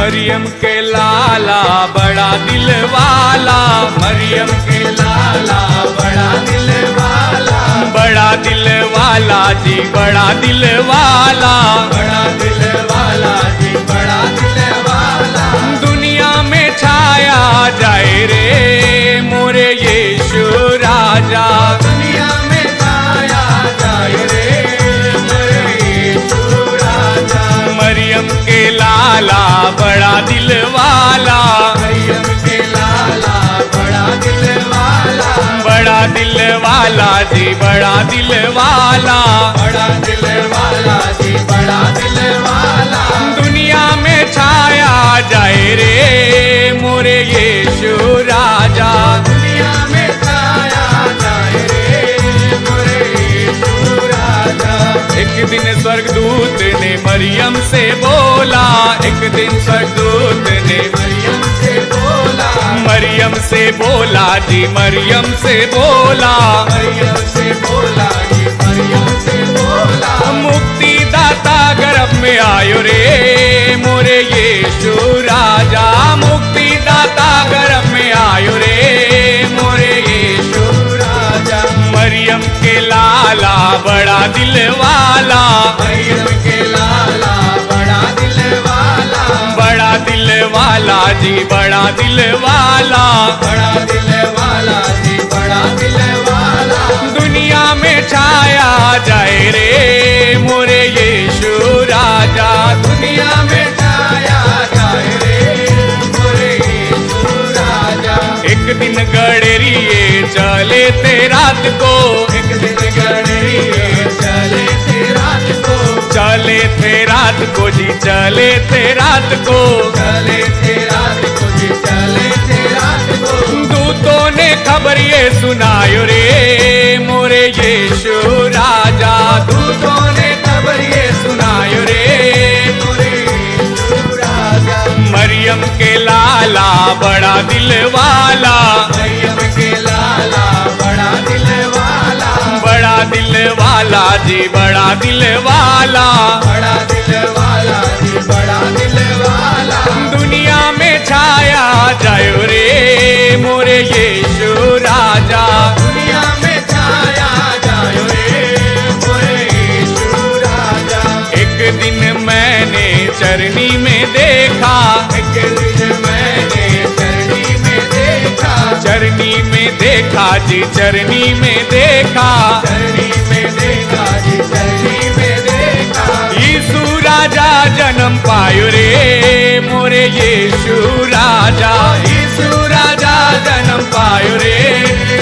मरियम के लाला बड़ा दिल वाला, मरियम के लाला बड़ा दिल वाला, बड़ा दिल वाला जी बड़ा दिल वाला, बड़ा दिल वाला जी बड़ा दिल वाला। दुनिया में छाया जाए रे मोरे यीशु राजा, दुनिया में छाया जाए रे मोरे यीशु राजा। मरियम के लाला बड़ा दिल वाला, मरियम के लाला बड़ा दिल वाला, बड़ा दिल वाला जी बड़ा दिल वाला, बड़ा दिल वाला जी बड़ा दिल वाला। दुनिया में छाया जाए रे मोरे यीशु राजा, दुनिया में छाया जाए रे मोरे यीशु राजा। एक दिन स्वर्गदूत ने मरियम से बोला, एक दिन स्वर्गदूत ने मरियम से बोला, मरियम से बोला जी मरियम से बोला, मरियम से बोला जी मरियम से बोला। मुक्ति दाता गर्भ में आयो रे मोरे यीशु राजा, मुक्ति दाता गर्भ में आयो रे मोरे यीशु राजा। मरियम के लाला बड़ा दिल वाला, मरियम के लाला बड़ा दिल वाला, बड़ा दिल वाला जी बड़ा दिल वाला, बड़ा दिल वाला जी बड़ा दिल वाला। दुनिया में छाया जाए रे मोरे यीशु राजा, दुनिया में छाया जाए रे मोरे यीशु राजा। एक दिन गडरिए चले थे रात को, एक दिन गडरिए चले थे रात को, चले थे रात को जी चले थे रात को, चले थे रात को जी चले थे रात को। दूतों ने खबर ये सुनायो रे मोरे यीशु राजा, दूतों ने खबर ये सुनायो रे मोरे यीशु राजा। मरियम के लाला बड़ा दिल वाला, मरियम के लाला बड़ा दिल वाला, बड़ा दिल वाला जी बड़ा दिल वाला, बड़ा दिल वाला जी बड़ा दिल वाला। दुनिया में छाया जायो रे मोरे यीशु राजा, दुनिया में छाया जायो रे मोरे यीशु राजा। एक दिन मैंने चरनी में देखा, एक दिन मैंने चरनी में देखा, चरनी में देखा जी चरनी में देखा, चरनी में देखा जी चरनी में देखा। यीशु राजा जन्म पायो रे मोरे यीशु राजा, यीशु राजा जन्म पायो रे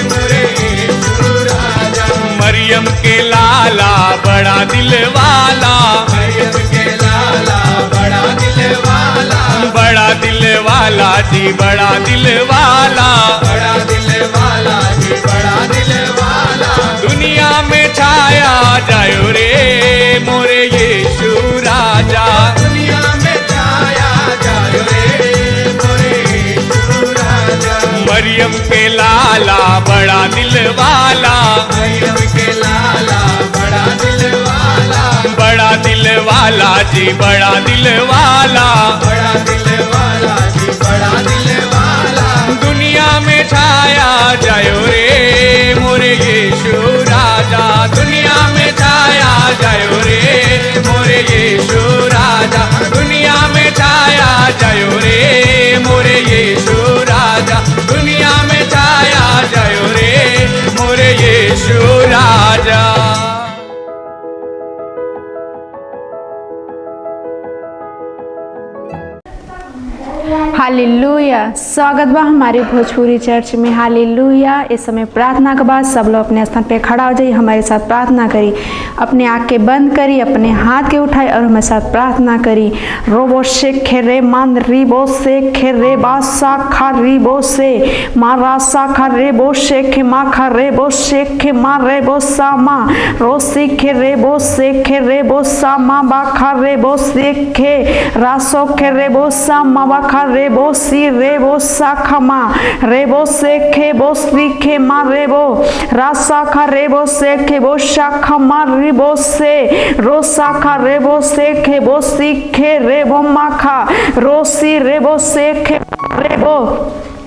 मोरे यीशु राजा। मरियम के लाला बड़ा दिल वाला, मरियम के लाला बड़ा दिल वाला, बड़ा दिल वाला जी बड़ा दिल वाला, बड़ा दिल वाला जी बड़ा दिल वाला। दुनिया में छाया जायो रे मोरे यीशु राजा, दुनिया में छाया जायो रे मोरे यीशु राजा। मरियम के लाला बड़ा दिल वाला, मरियम के लाला बड़ा दिल वाला, बड़ा दिल वाला जी बड़ा दिल वाला, बड़ा दिल वाला जी बड़ा दिल वाला। दुनिया में छाया जायो रे मोरे यीशु राजा, दुनिया में छाया जायो रे मोरे यीशु राजा, दुनिया में छाया जायो रे मोरे यीशु राजा, दुनिया में छाया जायो रे मोरे यीशु राजा। हालेलुया। स्वागत बा हमारे भोजपुरी चर्च में। हालेलुया। इस समय प्रार्थना के बाद सब लोग अपने स्थान पे खड़ा हो जाइए, हमारे साथ प्रार्थना करी। अपने आंखें बंद करी, अपने हाथ के उठाए और हमारे साथ प्रार्थना करी। रोबो से खेरे मान रिबो से खेरे बासा खा रिबो से मारा सा खा रेबो से खे मा खा रेबो से खे मा रेबो सा मा रोसी खे रेबो से खे रेबो सा मा बा खा रेबो से खे रासो खे रेबो सा मा बा खा रेबो सी रेबो साखमा रेबो सेखे बो सीखे मा रेबो रासाखा रेबो सेखे बो शाखमा रिबो से रोसाखा रेबो सेखे बो सीखे रेबो माखा रोसी रेबो सेखे रेबो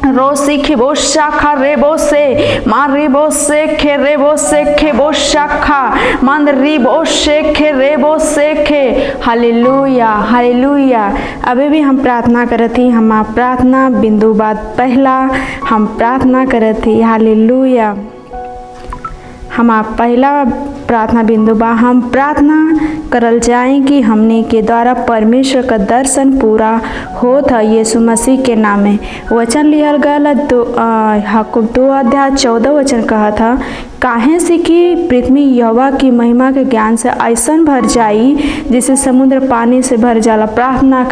रोसी खिबो शाखा रेबो से मारिबो से खे रेबो से खेबो शाखा मंदरिबो से खे रेबो से खे। Hallelujah hallelujah. अभी भी हम प्रार्थना करत ही, हम प्रार्थना बिंदु बाद पहला हम प्रार्थना करत ही। हालेलुया। हम पहला प्रार्थना बिंदु बा हम प्रार्थना करल जाए कि हमने के द्वारा परमेश्वर का दर्शन पूरा होत है यीशु मसीह के नाम में। वचन लिहल गया हकुब 2:14 कहा था, काहे से कि पृथ्वी यहोवा की महिमा के ज्ञान से ऐसन भर जाई जिसे समुद्र पानी से भर जाला। प्रार्थना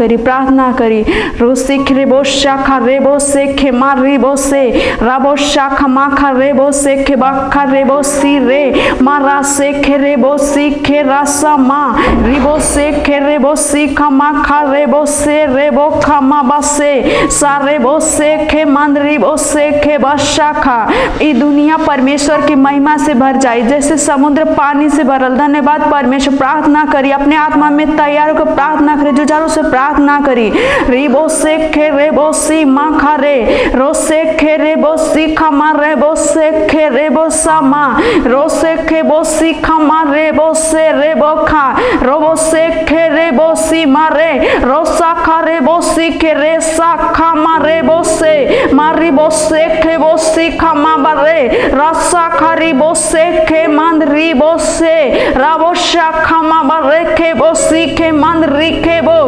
करी रोसिख रेबो शाखा रेबो से खे मार रेबो से राबो शाखा माखा रेबो से खे बाखा रेबो सी रे मारा से खे रेबो सी खे रासा मा रिबो से खे रेबो सी खमा खा रेबो से रेबो खमा बसे सा रेबो से खे मान रिबो से खे बशाखा। ई दुनिया परमेश्वर की महिमा से भर जाए जैसे समुद्र पानी से भरल। धन्यवाद परमेश्वर। प्रार्थना करी, अपने आत्मा में तैयार होकर प्रार्थना करी, जुझारू से प्रार्थना करी। रिबो से खे रेबो सी मा खा रे रो से खे रेबो सी खमा रेबो से खे रेबो सा मा रो से खे बो सी खमा रेबो से रेबो खा रोबो से खे रेबो सी मा रे रो सा खा रेबो सी खे रे सा खमा रेबो से मारिबो से खे बो सी खमा बरे रसा खरी बो से खे मंदरी बो से राबो शाखा मा बरे खे बो सी खे मंदरी खे बो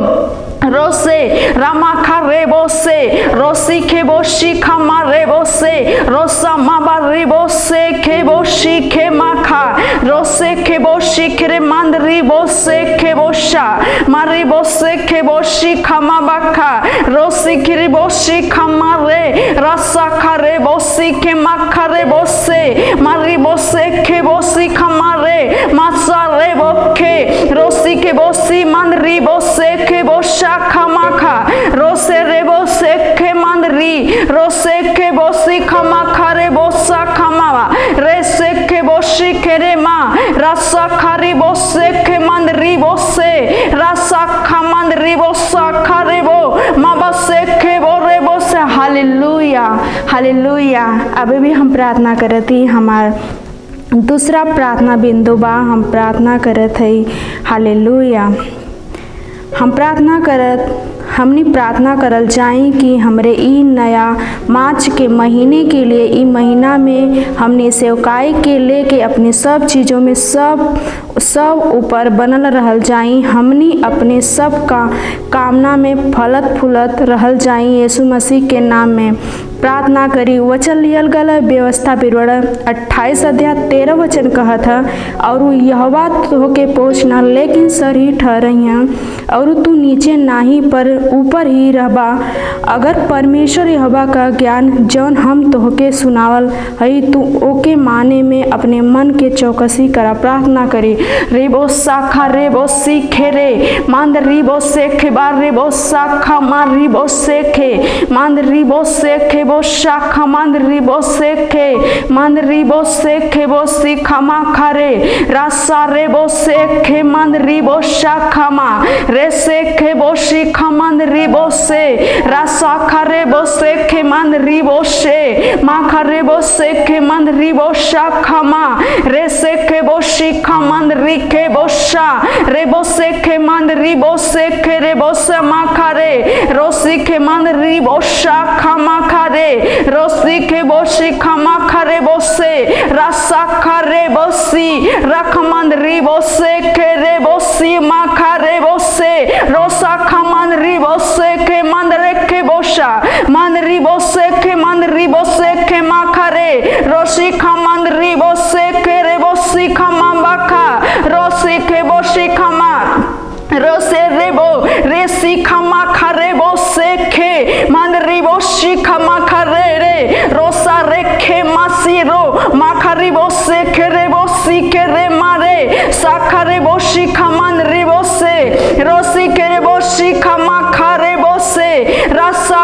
रोसे रामा खा रेबो से रोसी खेबो शिखा मा रेबो से रोसा मा बा रेबो से खेबो शिखे मा खा रोसे खेबो शिखरे मंदरी बो से खेबो शा मारी बो से खेबो शिखा मा बा खा रोसी खिरी बो शिखा मा रे रसा खा रेबो शिखे मा खा रेबो से मारी बो से खेबो शिखा मा रे मासा रेबो खे रोसी खेबो सी मंदरी बो से खेबो शा खमा खा रोसे रेबो से खे मंदरी रोसे खे बोसी खमा खा रेबो सा खमा रे से खे बोसी खे रे मा रसा खरी बो से खे मंदरी बो से रसा खा मंदरी बो सा खा रेबो मा बस से खे बो रेबो से। Hallelujah hallelujah. अभी भी हम प्रार्थना करती हमार दूसरा प्रार्थना बिंदु बा हम प्रार्थना करत हई। हालेलुया। हमनी प्रार्थना करल जाई कि हमरे ई नया मार्च के महीने के लिए ई महीना में हमने सेवकाई के लेके अपनी सब चीज़ों में सब ऊपर बनल रहल जाई। हमनी अपने सब का कामना में फलत फूलत रहल जाई यीशु मसीह के नाम में। प्रार्थना करी। वचन लियल गल व्यवस्था विवरण 28:13 कहा था, और यहोवा होके पहुँचना लेकिन सर ही ठहरइया और तू नीचे नाही पर ऊपर ही रहबा। अगर परमेश्वर यहोवा का ज्ञान जौन हम तोहके सुनावल हई तू ओके माने में अपने मन के चौकसी करा। प्रार्थना करी। रेबो साखा रेबो सीखे रे मांद रिबो सेखे बार रेबो साखा मार रिबो सेखे मांद रिबो सेखे बो शाखा मांद रिबो सेखे मांद रिबो सेखे बो सीखा मा खरे रासा रेबो सेखे मांद रिबो शाखा मा रे सेखे बो शिखा मांद रिबो से रासा खरे बो सेखे मांद रिबो से मा खरे बो सेखे मांद रिबो शाखा मा रे सेखे बो शिखा मांद रिखे बो शा रेबो सेखे मांद रिबो सेखे रेबो से मा खरे रो सीखे मांद रिबो शाखा मा खरे रो सीखे बो शिखा मा खरे बो से रासा खरे बो सी रख मांद रिबो सेखे रेबो सी मा खरे बो से रोसा खमंद रिबो सेखे मांद रेखे बोशा मांद रिबो सेखे मांद रिबो सेखे मा खरे रोसी खमंद रिबो सेखे रेबो सी खमा बाखा रोसी खे बो शिखा मा रोसे रेबो रे सीखा मा खरे बो सेखे मांद रिबो शिखा मा खरे रे रोसा रेखे मासी रो मा खरी बो सेखे रेबो सीखे रे मारे साखा रेबो शिखा मांद रिबो से रोसी के रेबो शिखा मा खरे बो से रसा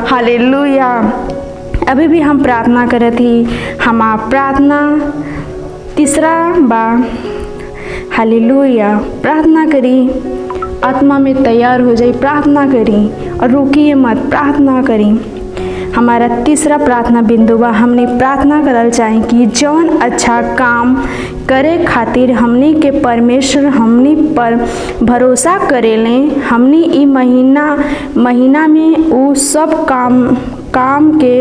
हालेलुया। अभी भी हम प्रार्थना करे थी, हमार प्रार्थना तीसरा बा। हालेलुया। प्रार्थना करी, आत्मा में तैयार हो जाई, प्रार्थना करी और रुकिए मत, प्रार्थना करी। हमारा तीसरा प्रार्थना बिंदु बा, हमने प्रार्थना करल चाहे कि जौन अच्छा काम करे खातिर हमनी के परमेश्वर हमनी पर भरोसा करेले, हमनी ई महीना में वो सब काम के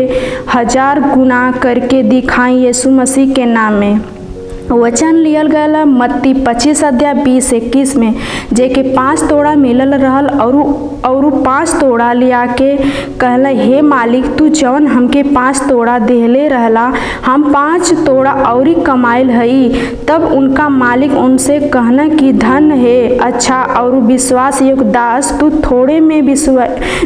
1000 गुना करके दिखाई यीशु मसीह के नाम में। वचन लियल गया मत्ती 25 अध्याय 20-21 में, जेके 5 तोड़ा मिलल रहल और 5 तोड़ा लिया के कहला, हे मालिक तू जौन हमके 5 तोड़ा देहले रहला, हम 5 तोड़ा और कमाइल हई। तब उनका मालिक उनसे कहना कि धन है अच्छा और विश्वास योग्य दास, तू थोड़े में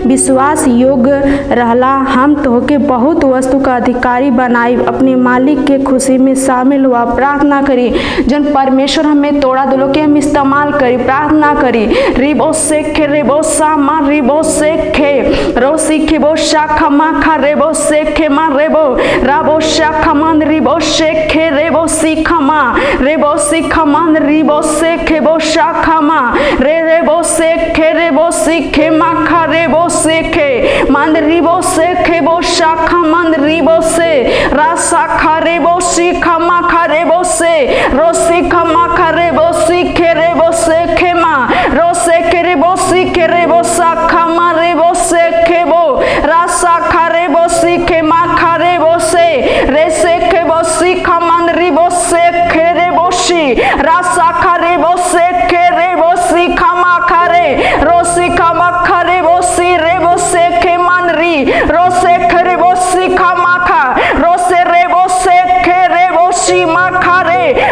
विश्वास योग्य रहला, हम तोहके बहुत वस्तु का अधिकारी बनाई, अपने मालिक के खुशी में शामिल हुआ। प्रार्थना करी, जन परमेश्वर हमें तोड़ा दिलो के हम इस्तेमाल करी, प्रार्थना करी। रिबो सेखे रेबो सामा रिबो सेखे रो सीखे बो शाखा माखा रेबो सेखे मा रेबो राबो शाखा मान रिबो सेखे रेबो सीखा मा रेबो सीखा मान रिबो सेखे बो शाखा मा रेबो सेखे रेबो सीखे माखा रेबो सेखे मान रिबो सेखे बो शाखा मान रिबो से रा शाखा रेबो सीखा माखा रेबो से रोसी खमा खरे बोसी खेरे बोसे खेमा रोसे खेरे बोसी खेरे बोसा खमा रे बोसे खेबो रासा खरे बोसी खेमा खरे बोसे रेसे खे बोसी खमन री बोसे खेरे बोसी रासा खरे बोसे खेरे बोसी खमा खरे रोसी खमा खरे बोसी रे बोसे खेमन री रोसे खेरे बोसी खमा खा रोसे रे बोसे खेरे बोसी माखा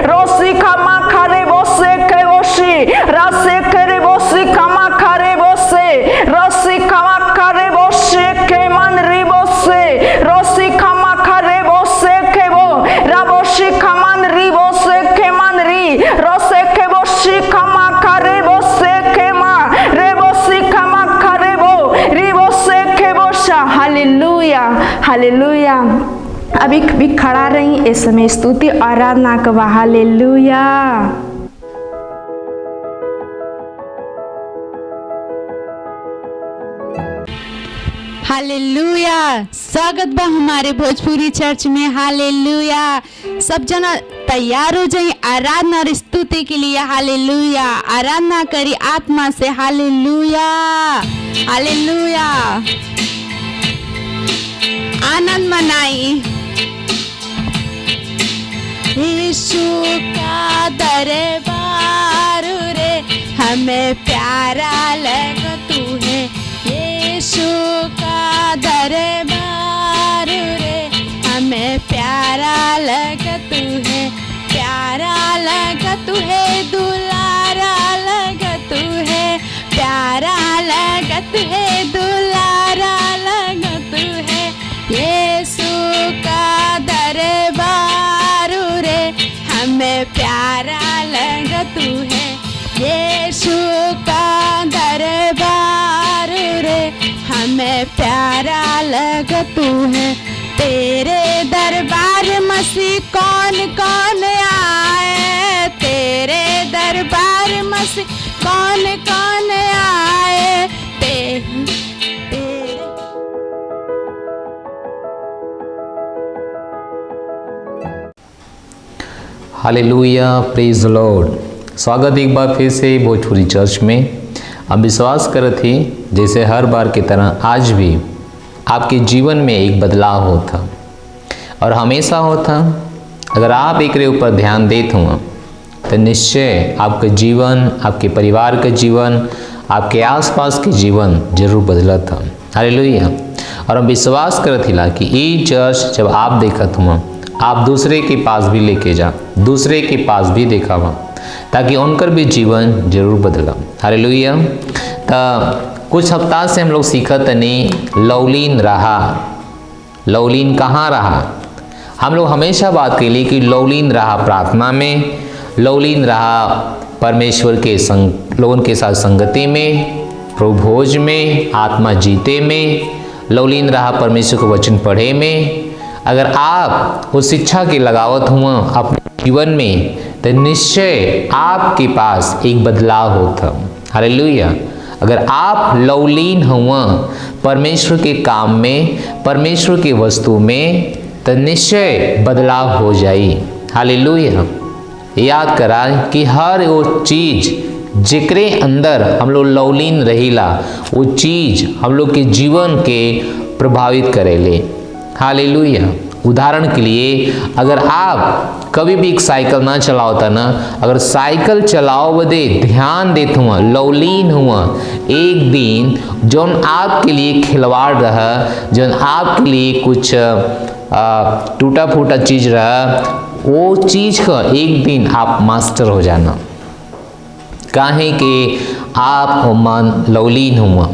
रोसी खमा खरे बोसे खे बोसी रासे करे बोसी खमा खरे बोसे रोसी खमा खरे बोसे खे मन री बोसे रोसी खमा खरे बोसे खे बो राबोसी खमन री बोसे खे मन री रोसे खे बोसी खमा खरे बोसे खे मा रे बोसी खमा खरे बो री बोसे खे बोसा। Hallelujah hallelujah. अभी भी खड़ा रही, इस समय स्तुति आराधना का। हालेलुया। हालेलुया। स्वागत बा हमारे भोजपुरी चर्च में। हालेलुया। सब जना तैयार हो जाइए आराधना और स्तुति के लिए। हालेलुया। आराधना करी आत्मा से। Hallelujah hallelujah. आनंद मनाई। यीशु का दरबार रे हमें प्यारा लगा तू है, यीशु का दरबार रे हमें प्यारा लगा तू है, प्यारा लगा तू है, दुलारा लगा तू है, प्यारा लगा तू है, दुलारा लगा तू है। यीशु का दरबार रे हमें प्यारा लगा तू है, यीशु का दरबार रे हमें प्यारा लगा तू है। तेरे दरबार मसीह कौन कौन आए, तेरे दरबार मसीह कौन कौन आए, हालेलुया, प्रेज द लॉर्ड। स्वागत एक बार फिर से भोजपुरी चर्च में। हम विश्वास करते हैं जैसे हर बार की तरह आज भी आपके जीवन में एक बदलाव होता और हमेशा होता। अगर आप एक ऊपर ध्यान देते हो तो निश्चय आपका जीवन, आपके परिवार का जीवन, आपके आसपास के जीवन जरूर बदला था। हालेलुया। और हम विश्वास करते ला कि ये चर्च जब आप देखत हो आप दूसरे के पास भी लेके जा, दूसरे के पास भी देखावा ताकि उनकर भी जीवन जरूर बदला। हालेलुया। तो कुछ हफ्ता से हम लोग सीखत नहीं लौलीन रहा। लौलीन कहाँ रहा? हम लोग हमेशा बात के लिए कि लौलीन रहा प्रार्थना में, लौलीन रहा परमेश्वर के लोगों के साथ संगति में, प्रभु भोज में, आत्मा जीते में, लवलीन रहा परमेश्वर को वचन पढ़े में। अगर आप उस शिक्षा के लगावत हुआ अपने जीवन में तो निश्चय आपके पास एक बदलाव होता। हालेलुया। अगर आप लवलीन हुआ परमेश्वर के काम में, परमेश्वर की वस्तु में, तो निश्चय बदलाव हो जाई। हालेलुया। याद करा कि हर वो चीज जिकरे अंदर हम लोग लवलीन रहीला वो चीज हम लोग के जीवन के प्रभावित करेले। हालेलुया। उदाहरण के लिए अगर आप कभी भी एक साइकिल ना चलाओता ना, अगर साइकिल चलाओ बदे ध्यान देते हुआ लवलीन हुआ, एक दिन जौन आपके लिए खिलवाड़ रहा, जौन आपके लिए कुछ टूटा फूटा चीज रहा, वो चीज का एक दिन आप मास्टर हो जाना। काहे कि आप मन लवलीन हुआ।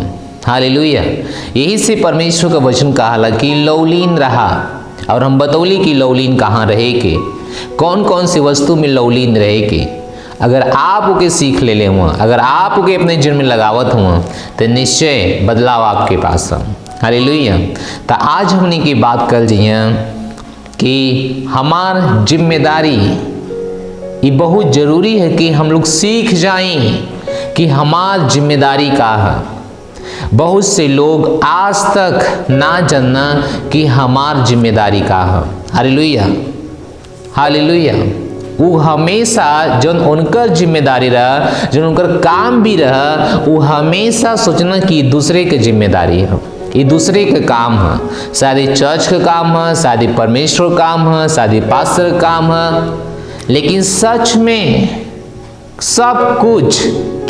हालेलुया। यही से परमेश्वर का वचन कहा कि लवलीन रहा, और हम बतौली कि लवलीन कहाँ रहे के, कौन कौन सी वस्तु में लवलीन रहे के। अगर आप ओके सीख ले हुआ, अगर आप ओके अपने जीवन में लगावत हुआ, तो निश्चय बदलाव आपके पास है। हालेलुया। तो आज हमने की बात कर जिया कि हमार जिम्मेदारी ये बहुत जरूरी है कि हम लोग सीख जाएं कि हमार जिम्मेदारी का है। बहुत से लोग आज तक ना जानना कि हमार जिम्मेदारी का है। हालेलुया। हालेलुया। वो हमेशा जौन उनकर जिम्मेदारी रहा, जौन उनकर काम भी रहा, वो हमेशा सोचना कि दूसरे के जिम्मेदारी है, ये दूसरे का काम है। शायद ये चर्च का काम है, शायद ये परमेश्वर का काम है, शायद ये पास्टर का काम है। लेकिन सच में सब कुछ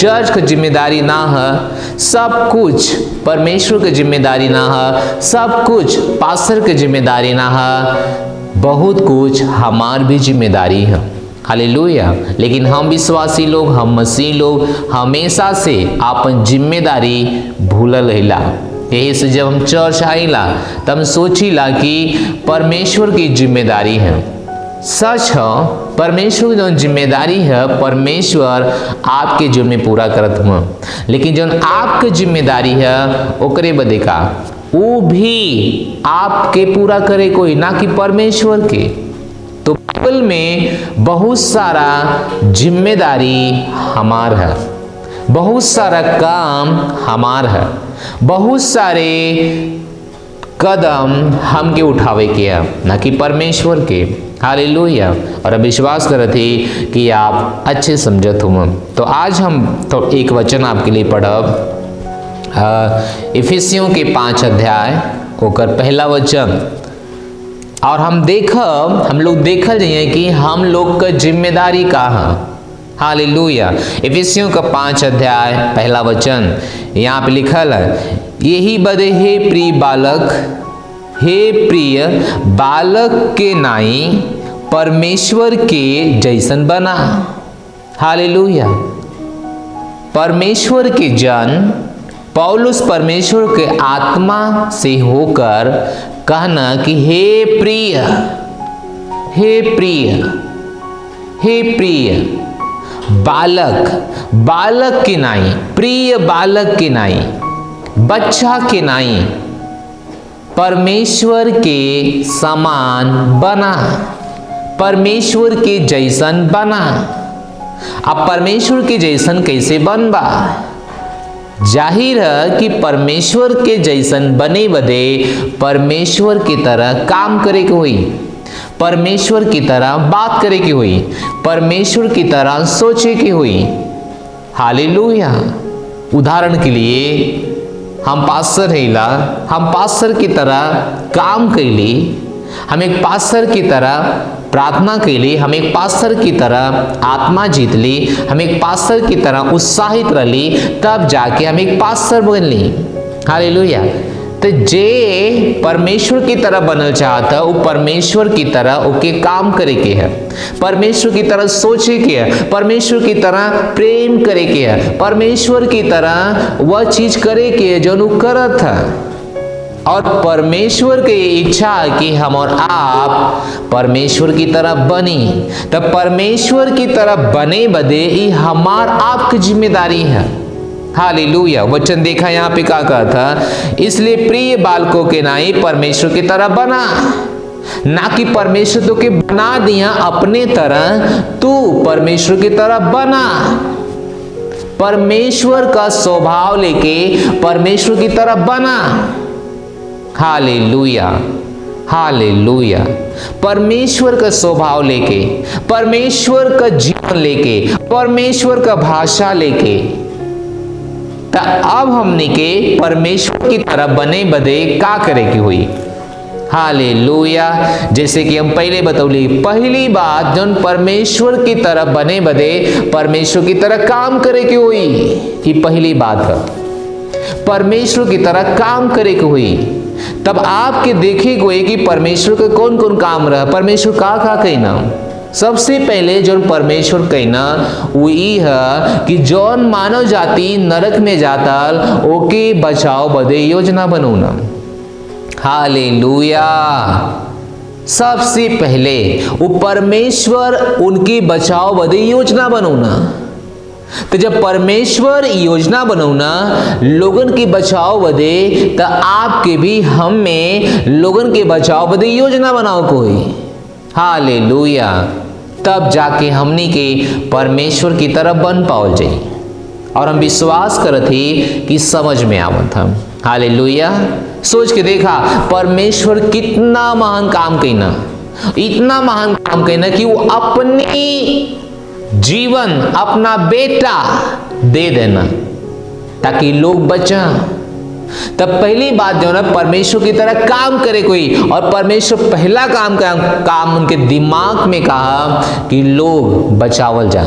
चर्च की जिम्मेदारी ना है, सब कुछ परमेश्वर की जिम्मेदारी ना है, सब कुछ पास्टर की जिम्मेदारी ना है, बहुत कुछ हमार भी जिम्मेदारी है। हालेलुया। लेकिन हम विश्वासी लोग, हम मसीह लोग हमेशा से अपन जिम्मेदारी भूलल रहिला। यही से जब हम चर्च आइला तब सोचिला कि परमेश्वर की जिम्मेदारी है। सच है, परमेश्वर की जो जिम्मेदारी है परमेश्वर आपके जीवन में पूरा करत हुआ, लेकिन जो आपके जिम्मेदारी है ओकरे बदे का वो भी आपके पूरा करे कोई, ना कि परमेश्वर के। तो बाइबल में बहुत सारा जिम्मेदारी हमार है, बहुत सारा काम हमार है, बहुत सारे कदम हमके उठावे के है, ना कि परमेश्वर के। हालेलुया। और अब विश्वास कर थे कि आप अच्छे समझत हो। तो आज हम तो एक वचन आपके लिए पढ़ब, इफिसियों के 5 अध्याय ओकर पहला वचन, और हम लोग देखल जाइए कि हम लोग का जिम्मेदारी का है। हालेलुया। इफिसियों का 5 अध्याय पहला वचन यहाँ पे लिखल है, यही बदे हे प्रिय बालक, हे प्रिय बालक के नाई परमेश्वर के जैसन बना। हालेलुया। परमेश्वर के जन पौलुस परमेश्वर के आत्मा से होकर कहना कि हे प्रिय, हे प्रिय, हे प्रिय बालक, बालक के नाई, प्रिय बालक के नाई, बच्चा के नाई परमेश्वर के समान बना, परमेश्वर के जैसन बना। अब परमेश्वर के जैसन कैसे बनबा? जाहिर है कि परमेश्वर के जैसन बने बदे परमेश्वर की तरह काम करे के हुई, परमेश्वर की तरह बात करे की हुई, परमेश्वर की तरह सोचे की हुई। हालेलुया। उदाहरण के लिए हम पास्टर हैला, हम पास्टर की तरह काम कैली, हम एक पास्टर की तरह प्रार्थना कैली, हम एक पास्टर की तरह आत्मा जीत ली, हम एक पास्टर की तरह उत्साहित रही, तब जाके हम एक पास्टर बन ली। हालेलुया। तो जे परमेश्वर की तरह बनल चाहता वो परमेश्वर की तरह ओके काम करे के है, परमेश्वर की तरह सोचे के है, परमेश्वर की तरह प्रेम करे के है, परमेश्वर की तरह वह चीज करे के है जो नु करत है। और परमेश्वर की इच्छा है कि हम और आप परमेश्वर की तरह बनी। तब परमेश्वर की तरह बने बदे ये हमार आपकी जिम्मेदारी है। हालेलुया। वचन देखा यहाँ पे क्या कहा था, इसलिए प्रिय बालकों के नाई परमेश्वर की तरह बना, ना कि परमेश्वर तो के बना दिया अपने तरह, तू परमेश्वर की तरह बना। परमेश्वर का स्वभाव लेके परमेश्वर की तरह बना। Hallelujah, hallelujah. परमेश्वर का स्वभाव लेके, परमेश्वर का जीवन लेके, परमेश्वर का भाषा लेके, तो अब हमने के परमेश्वर की तरह बने बदे का करे की हुई। हालेलुया। जैसे कि हम पहले बतौली, पहली बात जन परमेश्वर की तरह बने बदे परमेश्वर की तरह काम करे की हुई, ये पहली बात है। परमेश्वर की तरह काम करे की हुई, तब आपके देखे हुए कि परमेश्वर का कौन कौन काम रहा, परमेश्वर का कहना। सबसे पहले जो परमेश्वर कहना वो ई है कि जौन मानव जाति नरक में जातल ओके बचाओ बदे योजना बनौना। हालेलुया। सबसे पहले वो परमेश्वर उनकी बचाओ बदे योजना बनौना। तो जब परमेश्वर योजना बनौना लोगन की बचाओ बदे, तो आपके भी हम में लोगन के बचाओ बदे योजना बनाओ कोई। हालेलुया। तब जाके हमनी के परमेश्वर की तरह बन पाओ जाई, और हम विश्वास करत ही कि समझ में आवत हम। हालेलुया। सोच के देखा परमेश्वर कितना महान काम कहना, इतना महान काम कहना कि वो अपनी जीवन अपना बेटा दे देना ताकि लोग बचा। तब पहली बात जो ना परमेश्वर की तरह काम करे कोई, और परमेश्वर पहला काम उनके दिमाग में कहा कि लोग बचावल जा,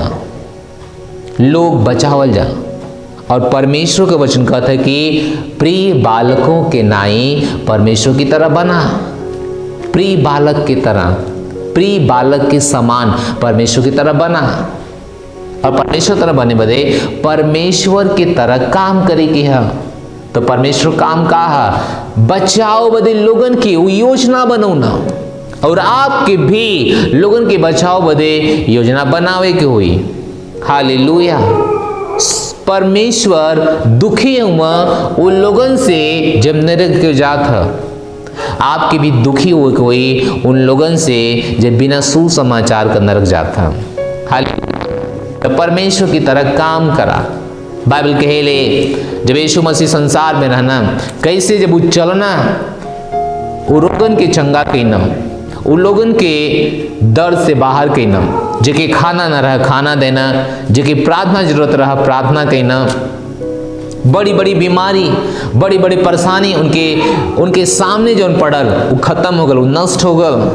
लोग बचावल जा। और परमेश्वर का वचन कहता है कि प्रिय बालकों के नाई परमेश्वर की तरह बना, प्रिय बालक की तरह, प्रिय बालक के समान परमेश्वर की तरह बना। और परमेश्वर तरह बने बदे परमेश्वर की तरह काम करे की है। तो परमेश्वर काम का है, बचाओ बदे लोगन की योजना बनौना, और आपके भी लोगन के बचाओ बदे योजना बनावे के हुई। हालेलुया। परमेश्वर दुखी हुआ उन लोगन से जब नरक के जात है, आपके भी दुखी हुए कोई उन लोगन से जब बिना सुसमाचार का नरक जाता। हालेलुया। तो परमेश्वर की तरह काम करा। बाइबल कहेले जब यीशु मसीह संसार में रहना, कैसे जब वो चलना, वो लोगन के चंगा कहना, वो लोगन के दर्द से बाहर कहना, जेके खाना ना रहा खाना देना, जेके प्रार्थना जरूरत रहा प्रार्थना कहना, बड़ी बड़ी बीमारी, बड़ी बड़ी परेशानी उनके सामने जो पड़ल वो खत्म हो गल, वो नष्ट हो गल।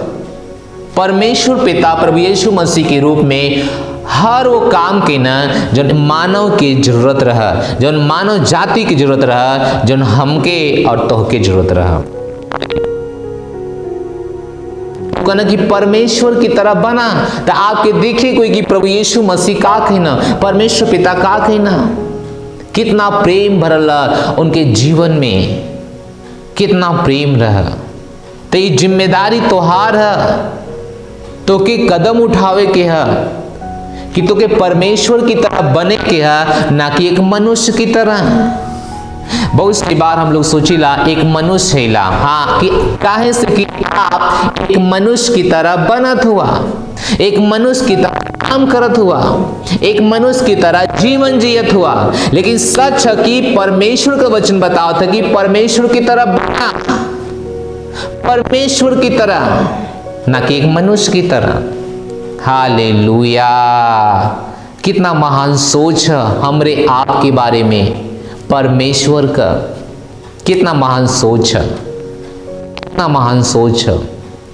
परमेश्वर पिता प्रभु यीशु मसीह के रूप में हर वो काम के ना जो मानव की जरूरत रहा, जो मानव जाति की जरूरत रहा, जो हमके और तोहके जरूरत रहा, कहना कि परमेश्वर की तरह बना। तो आपके देखे कोई कि प्रभु यीशु मसीह का कहना, परमेश्वर पिता का कहना, कितना प्रेम भरला उनके जीवन में, कितना प्रेम रहा। तो ये जिम्मेदारी तोहार है, तो के कदम उठावे के है कि तो के परमेश्वर की तरह बने के है, ना कि एक मनुष्य की तरह। बहुत सी बार हम लोग सोचिला एक मनुष्य हैला, हाँ कि काहे से कि आप एक मनुष्य की तरह बनत हुआ, एक मनुष्य की तरह काम करत हुआ, एक मनुष्य की तरह जीवन जियत हुआ। लेकिन सच है कि परमेश्वर का वचन बताओ था कि परमेश्वर की तरह बना, परमेश्वर की तरह, ना कि एक मनुष्य की तरह। हालेलुया। कितना महान सोच है हमरे आपके बारे में परमेश्वर का, कितना महान सोच है, कितना महान सोच है।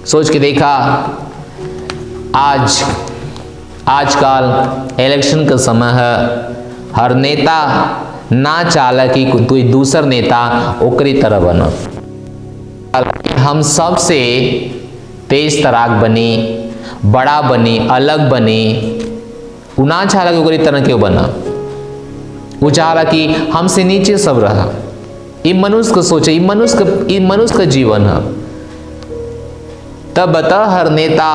सोच के देखा आजकल इलेक्शन का समय है, हर नेता ना चाला कि कोई दूसर नेता ओकरी तरह बना। हम सबसे तेज तराक बनी, बड़ा बनी, अलग बनी, वो ना चाहला कि ओकरी तरह क्यों बना, वो चाहला कि हमसे नीचे सब रहा। ये मनुष्य को सोचे, ये मनुष्य का जीवन है। तब बता हर नेता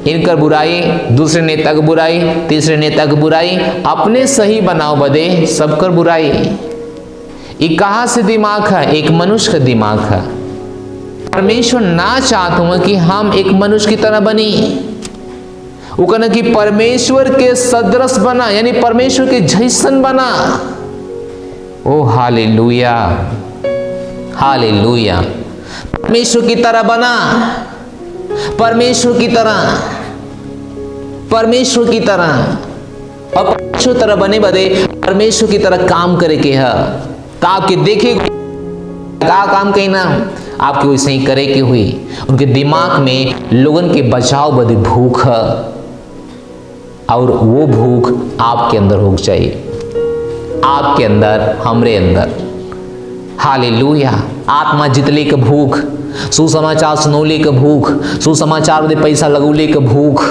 इनकर बुराई, दूसरे नेता की बुराई, तीसरे नेता की बुराई, अपने सही बनाओ बदे सबकर बुराई। ये कहाँ से दिमाग है? एक मनुष्य का दिमाग है। परमेश्वर ना चाहता हूं कि हम एक मनुष्य की तरह बनी। वो कहना कि परमेश्वर के सदृश बना, यानी परमेश्वर के जैसन बना। ओ हालेलुया, हालेलुया। परमेश्वर की तरह बना, परमेश्वर की तरह, परमेश्वर की तरह। और परमेश्वर तरह बने बदे परमेश्वर की तरह काम करे के है। तो आपके देखे का काम कही ना आपके वैसे ही करे के हुई। उनके दिमाग में लोगन के बचाव बदे भूख है, और वो भूख आपके अंदर हो चाहिए, आपके अंदर, हमरे अंदर। हालेलुया। आत्मा जितले के भूख, सुसमाचार सुनौले के भूख, सुसमाचार दे पैसा लगौले के भूख,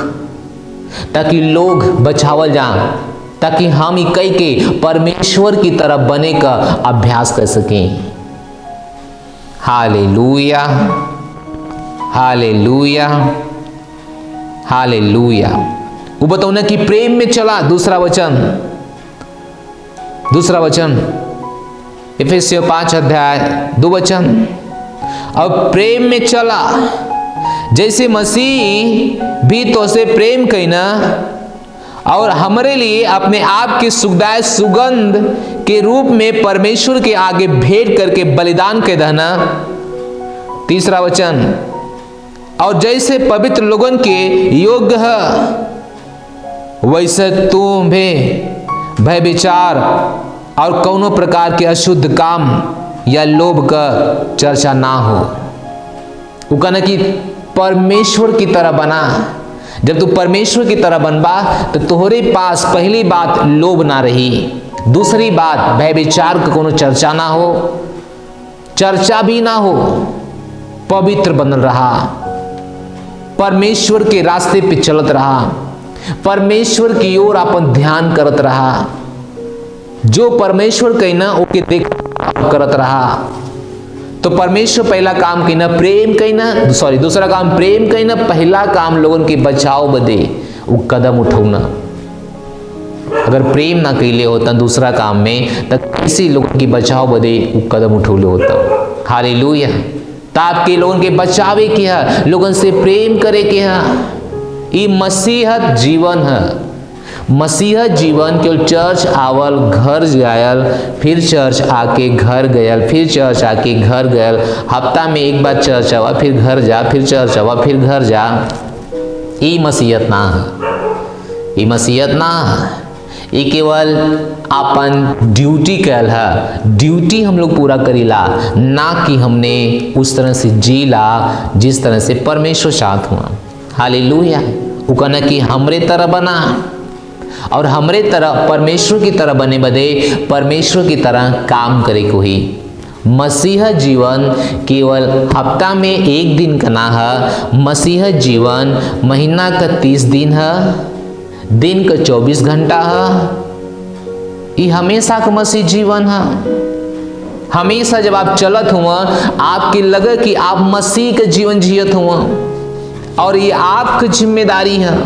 ताकि लोग बचावल जा, ताकि हम कई के परमेश्वर की तरह बने का अभ्यास कर सकें। Hallelujah, hallelujah, hallelujah. वो बताओ ना कि प्रेम में चला। दूसरा वचन, दूसरा वचन इफिसियों 5 अध्याय 2 वचन। अब प्रेम में चला जैसे मसीह भी तो से प्रेम कईना और हमारे लिए अपने आप के सुखदायक सुगंध के रूप में परमेश्वर के आगे भेंट करके बलिदान के दहना। तीसरा वचन, और जैसे पवित्र लोगन के योग्य है वैसे तुम भी भय विचार और कौनो प्रकार के अशुद्ध काम या लोभ का चर्चा ना हो। वो कहना कि परमेश्वर की तरह बना। जब तू परमेश्वर की तरह बनबा तो तोहरे पास पहली बात लोभ ना रही, दूसरी बात भय विचार का कोनो चर्चा ना हो, चर्चा भी ना हो, पवित्र बनल रहा, परमेश्वर के रास्ते पे चलत रहा, परमेश्वर की ओर अपन ध्यान करत रहा, जो परमेश्वर कहना ओके देख करत रहा। तो परमेश्वर पहला काम कहना प्रेम कहना, सॉरी दूसरा काम प्रेम कहना, पहला काम लोगन के बचाव बदे वो कदम उठौना। अगर प्रेम ना कैले होता दूसरा काम में तो किसी लोगों की बचाव बदे वो कदम उठौले होता। हालेलुया। ताप के लोगन के बचावे के है, लोगन से प्रेम करे के है। ये मसीहत जीवन है। मसीहत जीवन केवल चर्च आवल, घर जायल, फिर चर्च आके घर गयल, फिर चर्च आके घर गयल, हफ्ता में एक बार चर्च आवा, फिर घर जा, फिर चर्च आवा, फिर घर जा। ये मसीहत ना है, ये मसीहत ना है। ये केवल अपन ड्यूटी कैल है, ड्यूटी हम लोग पूरा करीला, ना कि हमने उस तरह से जीला जिस तरह से परमेश्वर साथ हुआ। हालेलुया। वो कहना कि हमरे तरह बना, और हमरे तरह परमेश्वर की तरह बने बदे परमेश्वर की तरह काम करे को ही। मसीह जीवन केवल हफ्ता में एक दिन का ना है, मसीह जीवन महीना का 30 दिन है, दिन का 24 घंटा है। ये हमेशा का मसीह जीवन है। हमेशा जब आप चलत हुआ आपकी लगे कि आप मसीह का जीवन जियत हुआ, और ये आपकी जिम्मेदारी है।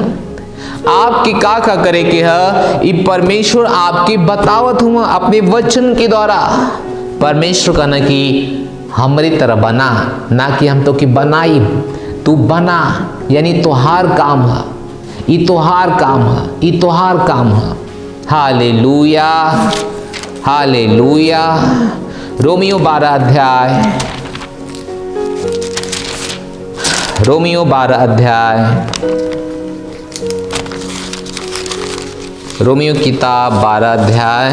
आपके का करे के है, ये परमेश्वर आपके बतावत हुआ अपने वचन के द्वारा। परमेश्वर कहना कि हमारी तरह बना, ना कि हम तो कि बनाई, तू बना, यानी तोहार काम है, ये तोहार काम है, ये तोहार काम है। Hallelujah, hallelujah. रोमियो 12 अध्याय, रोमियो 12 अध्याय, रोमियो किताब 12 अध्याय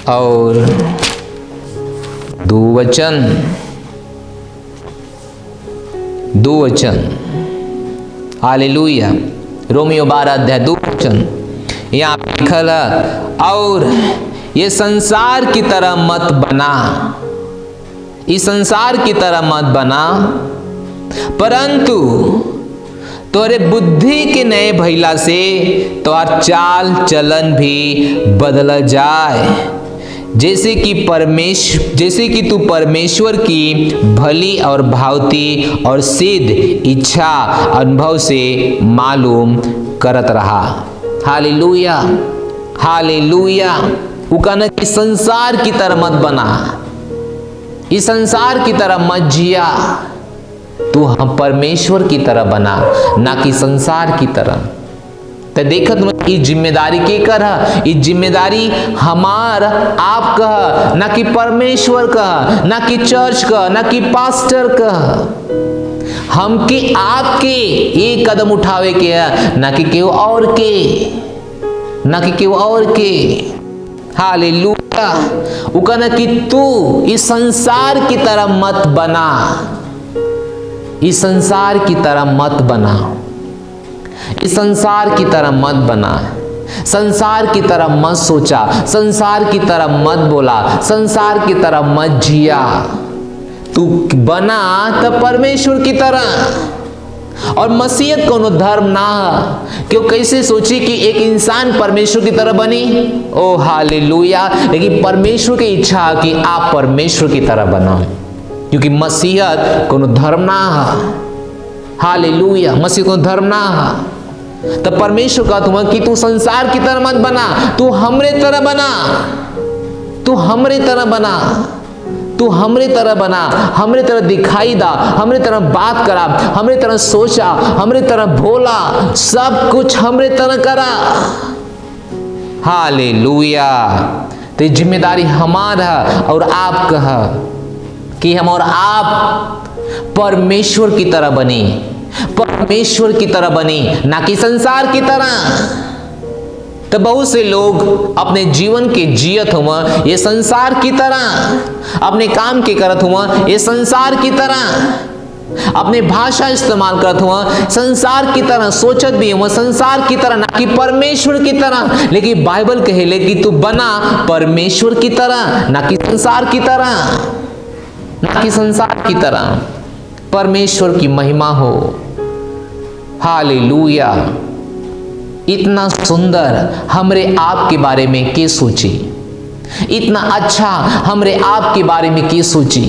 और 2 वचन, 2 वचन। हालेलुया। रोमियो 12 अध्याय 2 वचन यहाँ लिखल है, और ये संसार की तरह मत बना, इस संसार की तरह मत बना, परंतु तोरे बुद्धि के नए भइला से तोर चाल चलन भी बदल जाए, जैसे कि तू परमेश्वर की भली और भावती और सिद्ध इच्छा अनुभव से मालूम करत रहा। Hallelujah, hallelujah. वो कहना कि संसार की तरह मत बना, इस संसार की तरह मत जिया, तू हम परमेश्वर की तरह बना, ना कि संसार की तरह। तो देखत ये जिम्मेदारी के कर, ये जिम्मेदारी हमार आप का, ना कि परमेश्वर का, ना कि चर्च का, ना कि पास्टर का। हमके आपके ये कदम उठावे के है, ना कि केहू और के, ना कि केहू और के। हालेलुया। वो कहना कि तू इस संसार की तरह मत बना, इस संसार की तरह मत बना, इस संसार की तरह मत बना, संसार की तरह मत सोचा, संसार की तरह मत बोला, संसार की तरह मत जिया। तू बना तो परमेश्वर की तरह। और मसीहत कोनो धर्म ना है क्यों कैसे सोची कि एक इंसान परमेश्वर की तरह बनी। ओ हालेलुया। लेकिन परमेश्वर की इच्छा है कि आप परमेश्वर की तरह बनो, क्योंकि मसीहत कोनो धर्म ना है। हालेलुया। मसीह को धर्म ना है। तो परमेश्वर का तुम कि तू संसार की तरह मत बना, तू हमरे तरह बना, तू हमरे तरह बना, तू हमरे तरह बना, हमरे तरह दिखाई दा, हमरे तरह बात करा, हमरे तरह सोचा, हमरे तरह बोला, सब कुछ हमरे तरह करा। हालेलुया। तो जिम्मेदारी हमारा और आपका है कि हम और आप परमेश्वर की तरह बने, परमेश्वर की तरह बने, ना कि संसार की तरह। तो बहुत से लोग अपने जीवन के जियत हुआ ये संसार की तरह, अपने काम के करत हुआ ये संसार की तरह, अपने भाषा इस्तेमाल करत हुआ संसार की तरह, सोचत भी हुआ संसार की तरह, ना कि परमेश्वर की तरह। लेकिन बाइबल कहेले कि तू बना परमेश्वर की तरह, ना कि संसार की तरह, ना कि संसार की तरह। परमेश्वर की महिमा हो। हालेलुया। इतना सुंदर हमरे आप के बारे में के सोची, इतना अच्छा हमरे आप के बारे में के सोची।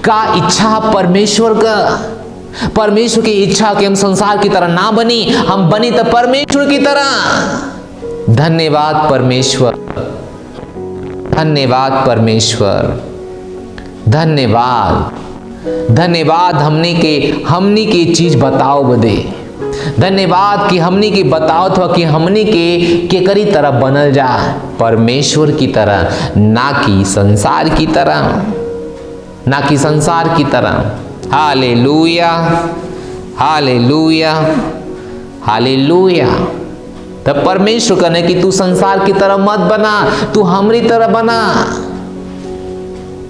का इच्छा परमेश्वर का, परमेश्वर की इच्छा कि हम संसार की तरह ना बनी, हम बनी तो परमेश्वर की तरह। धन्यवाद परमेश्वर, धन्यवाद परमेश्वर, धन्यवाद, धन्यवाद। हमनी के चीज बताओ बदे, धन्यवाद कि हमनी के बताओ था कि हमनी के करी तरह बनल जा, परमेश्वर की तरह, ना कि संसार की तरह, ना कि संसार की तरह। Hallelujah, hallelujah, hallelujah. तब परमेश्वर कहने कि तू संसार की तरह मत बना, तू हमरी तरह बना,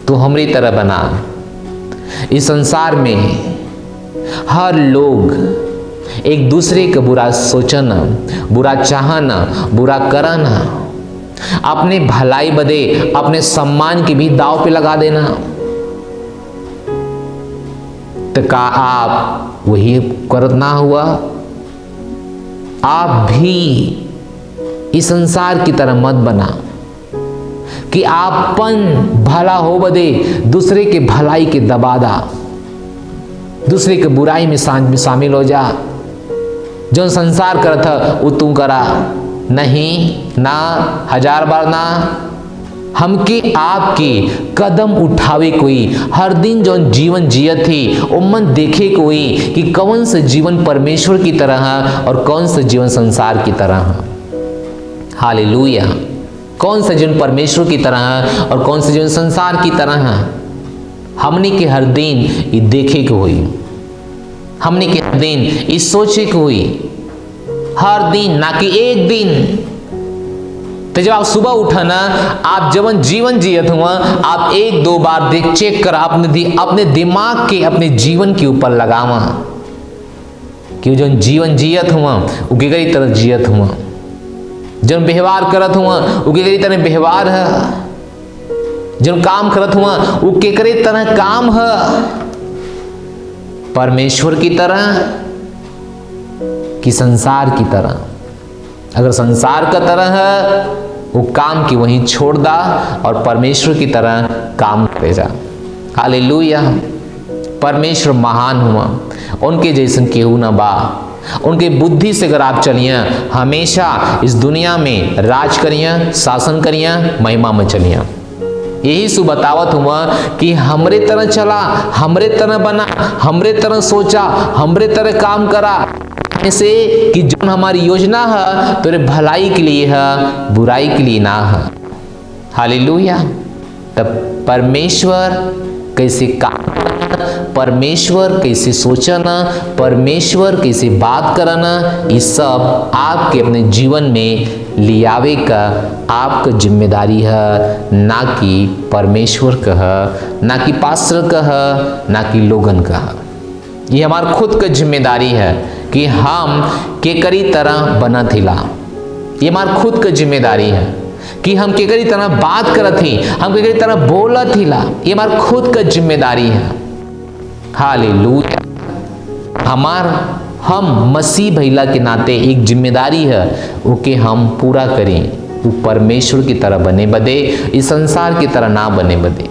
तू हमरी तरह बना। इस संसार में हर लोग एक दूसरे का बुरा सोचना, बुरा चाहना, बुरा करना, अपने भलाई बदे अपने सम्मान की भी दाव पे लगा देना। तो का आप वही करत ना हुआ? आप भी इस संसार की तरह मत बना कि आपन भला हो बदे दूसरे के भलाई के दबा दा, दूसरे के बुराई में शामिल हो जा। जो संसार करत है वो तू करा नहीं, ना, हजार बार ना। हमके आपके कदम उठावे कोई, हर दिन जो जीवन जियत थी वो मन देखे कोई कि कौन सा जीवन परमेश्वर की तरह है और कौन सा जीवन संसार की तरह है। हालेलुया। कौन सा जीवन परमेश्वर की तरह है और कौन सा जीवन संसार की तरह है। हमने के हर दिन ये देखे को हुई, हमने के हर दिन इस सोचे को हुई, हर दिन, ना कि एक दिन। तो जब आप सुबह उठा ना, आप जब जीवन जियत हुआ, आप एक दो बार चेक कर अपने दिमाग के, अपने जीवन के ऊपर लगावा कि जो जीवन जियत हुआ वो केकरी तरह जियत हुआ, जो व्यवहार करत हुआ वो केकरी तरह व्यवहार है, जो काम करत हुआ वो केकरे तरह काम है, परमेश्वर की तरह कि संसार की तरह। अगर संसार का तरह है वो काम की वहीं छोड़ दा और परमेश्वर की तरह काम करे जा। हालेलुया। परमेश्वर महान हुआ, उनके जैसन केहू न बा। उनके बुद्धि से अगर आप चलिए, हमेशा इस दुनिया में राज करिए, शासन करिए, महिमा में चलिए। यही सु बतावत हुआ कि हमरे तरह चला, हमरे तरह बना, हमरे तरह सोचा, हमरे तरह काम करा, ऐसे कि जो हमारी योजना है तेरे भलाई के लिए है, बुराई के लिए ना है। हालेलुया। तब परमेश्वर कैसे काम, परमेश्वर कैसे सोचना, परमेश्वर कैसे बात करना, ये सब आपके अपने जीवन में लियावे का आपका जिम्मेदारी है, ना कि परमेश्वर का है, ना कि पास्टर का है, ना कि लोगन का है। ये हमार खुद का जिम्मेदारी है कि हम केकरी तरह बनत हिला। ये हमार खुद का जिम्मेदारी है कि हम केकरी तरह बात करत ही, हम केकरी तरह बोलत हिला। ये हमार खुद का जिम्मेदारी है। हालेलुया। हम मसीह भैला के नाते एक जिम्मेदारी है, ओके हम पूरा करें। वो परमेश्वर की तरह बने बदे, इस संसार की तरह ना बने बदे।